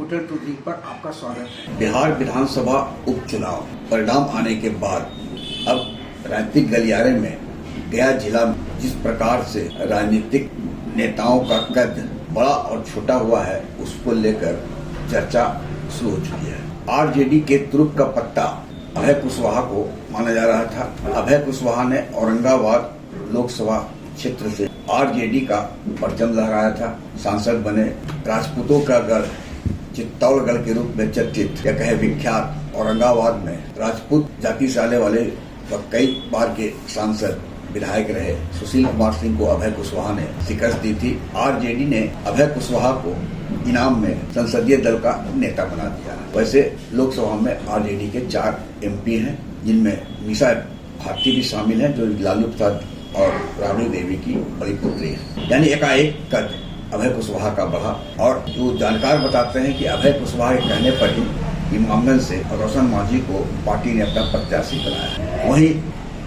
Hotel प्रतीक पर आपका स्वागत है। बिहार विधानसभा उपचुनाव परिणाम आने के बाद अब राजनीतिक गलियारे में गया जिला में जिस प्रकार से राजनीतिक नेताओं का कद बड़ा और छोटा हुआ है, उसको लेकर चर्चा शुरू हो चुकी है। आरजेडी के तुरुप का पत्ता अभय कुशवाहा को माना जा रहा था। अभय कुशवाहा ने औरंगाबाद लोकसभा क्षेत्र से आरजेडी का परचम लहराया था, सांसद बने। राजपूतों का गढ़ चित्तौड़गढ़ के रूप में चर्चित या कहे विख्यात औरंगाबाद में राजपूत जाति से आने वाले व कई बार के सांसद विधायक रहे सुशील कुमार सिंह को अभय कुशवाहा ने शिकस्त दी थी। आरजेडी ने अभय कुशवाहा को इनाम में संसदीय दल का नेता बना दिया। वैसे लोकसभा में आरजेडी के 4 एमपी हैं, जिनमें मीसा भारती भी शामिल हैं, जो लालू प्रसाद और राबड़ी देवी की बड़ी पुत्री है। यानी एकाएक कद अभय कुशवाहा का बढ़ा। और जो जानकार बताते हैं कि अभय कुशवाहा के कहने पर ही इमामगंज से रोशन मांझी को पार्टी ने अपना प्रत्याशी बनाया। वहीं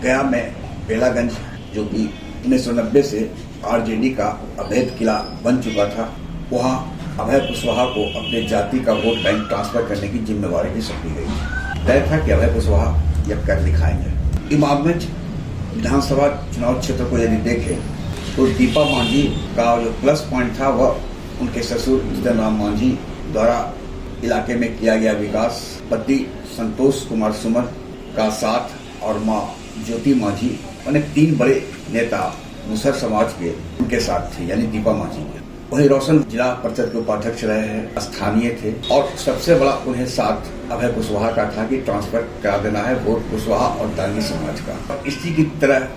गया में बेलागंज, जो कि 1990 से आरजेडी का अवैध किला बन चुका था, वहाँ अभय कुशवाहा को अपने जाति का वोट बैंक ट्रांसफर करने की जिम्मेवारी भी सौंपी गई। तय था कि अभय कुशवाहा यह कर दिखाएंगे। इमामगंज विधानसभा चुनाव क्षेत्र को यदि देखें तो दीपा मांझी का जो प्लस पॉइंट था वह उनके ससुर जितनराम मांझी द्वारा इलाके में किया गया विकास, पति संतोष कुमार सुमन का साथ और मां ज्योति मांझी, अनेक 3 बड़े नेता मुसहर समाज के उनके साथ थे, यानी दीपा मांझी के। वही रोशन जिला परिषद के उपाध्यक्ष रहे हैं, स्थानीय थे। और सबसे बड़ा उन्हें साथ अभय कुशवाहा का था कि ट्रांसफर करा देना है वोट कुशवाहा और दांगी समाज का। इसी की तरह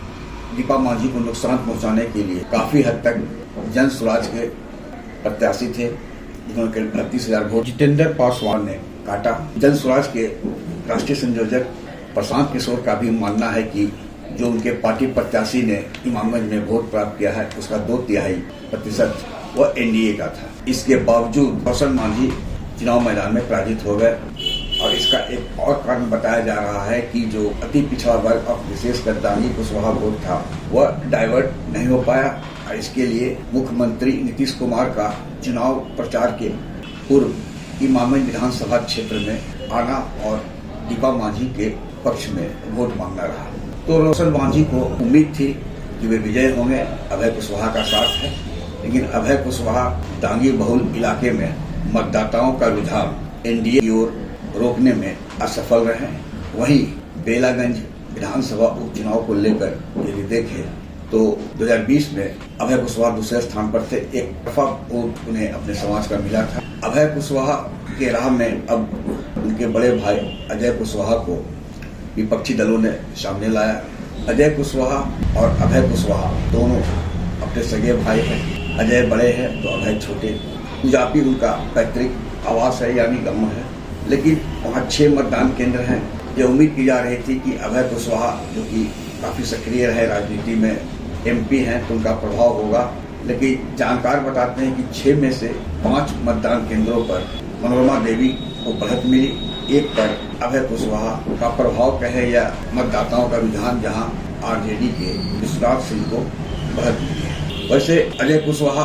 दीपा मांझी को नुकसान पहुंचाने के लिए काफी हद तक जन स्वराज के प्रत्याशी थे, जिन्होंने 38,000 वोट जितेंद्र पासवान ने काटा। जन स्वराज के राष्ट्रीय संयोजक प्रशांत किशोर का भी मानना है कि जो उनके पार्टी प्रत्याशी ने इमामगंज में वोट प्राप्त किया है, उसका 2/3% वह एनडीए का था। इसके बावजूद रोशन मांझी चुनाव मैदान में पराजित हो गए। और इसका एक और कारण बताया जा रहा है कि जो अति पिछड़ा वर्ग और विशेषकर दांगी कुशवाहा वोट था, वह डाइवर्ट नहीं हो पाया। और इसके लिए मुख्यमंत्री नीतीश कुमार का चुनाव प्रचार के पूर्व इमामगंज विधानसभा क्षेत्र में आना और दीपा मांझी के पक्ष में वोट मांगना रहा। तो रोशन मांझी को उम्मीद थी कि वे विजय होंगे, अभय कुशवाहा का साथ है। लेकिन अभय कुशवाहा दांगी बहुल इलाके में मतदाताओं का रुझान एनडीए की ओर रोकने में असफल रहे। वहीं बेलागंज विधानसभा उपचुनाव को लेकर यदि देखें तो 2020 में अभय कुशवाहा दूसरे स्थान पर थे। एक तरफा वोट उन्हें अपने समाज का मिला था। अभय कुशवाहा के राह में अब उनके बड़े भाई अजय कुशवाहा को विपक्षी दलों ने सामने लाया। अजय कुशवाहा और अभय कुशवाहा दोनों अपने सगे भाई हैं। अजय बड़े हैं तो अभय छोटे। पूजापी उनका पैतृक आवास है, यानी गांव है। लेकिन वहाँ 6 मतदान केंद्र हैं। यह उम्मीद की जा रही थी कि अभय कुशवाहा, जो कि काफी सक्रिय रहे राजनीति में, एमपी हैं, तो उनका प्रभाव होगा। लेकिन जानकार बताते हैं कि 6 में से 5 मतदान केंद्रों पर मनोरमा देवी को बढ़त मिली। एक पर अभय कुशवाहा का प्रभाव कहे या मतदाताओं का रुझान, जहां आरजेडी के विश्वनाथ सिंह को बढ़त मिली है। वैसे अजय कुशवाहा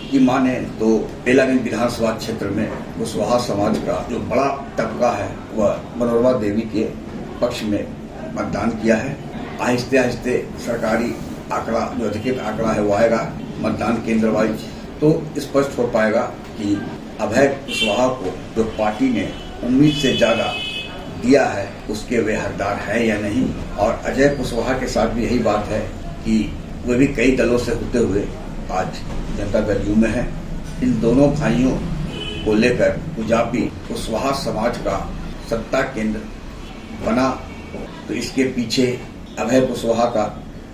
की माने तो बेलागंज विधानसभा क्षेत्र में कुशवाहा समाज का जो बड़ा तबका है वह मनोरमा देवी के पक्ष में मतदान किया है। आहिस्ते आहिस्ते सरकारी आंकड़ा, जो अधिकृत आंकड़ा है, वो आएगा मतदान केंद्र वाइज, तो स्पष्ट हो पाएगा कि अभय कुशवाहा को जो पार्टी ने उम्मीद से ज्यादा दिया है उसके वे हकदार है या नहीं। और अजय कुशवाहा के साथ भी यही बात है कि वे भी कई दलों से होते हुए आज जनता दल यू में है। इन दोनों भाइयों को लेकर पूजापी कुशवाहा समाज का सत्ता केंद्र बना, तो इसके पीछे अभय कुशवाहा का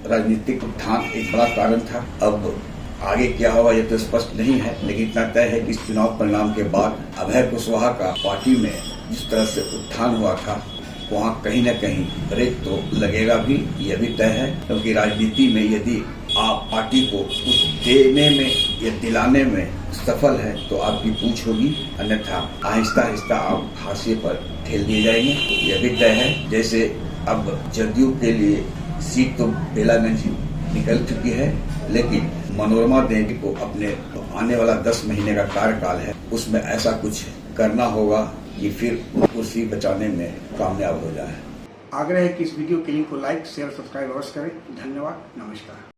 राजनीतिक उत्थान एक बड़ा कारण था। अब आगे क्या होगा ये तो स्पष्ट नहीं है, लेकिन इतना तय है कि इस चुनाव परिणाम के बाद अभय कुशवाहा का पार्टी में जिस तरह से उत्थान हुआ था, वहाँ कहीं न कहीं ब्रेक तो लगेगा भी, यह भी तय है। क्योंकि राजनीति में यदि आप पार्टी को कुछ देने में या दिलाने में सफल है तो आपकी पूछ होगी, अन्यथा आहिस्ता आहिस्ता आप हाशिए पर ठेल दिए जाएंगे, यह भी तय है। जैसे अब जदयू के लिए सीट तो बेलागंज निकल चुकी है, लेकिन मनोरमा देवी को अपने आने वाला 10 महीने का कार्यकाल है, उसमें ऐसा कुछ करना होगा कि फिर कुर्सी बचाने में कामयाब हो जाए। आग्रह है कि इस वीडियो के लिंक को लाइक शेयर सब्सक्राइब अवश्य करें। धन्यवाद। नमस्कार।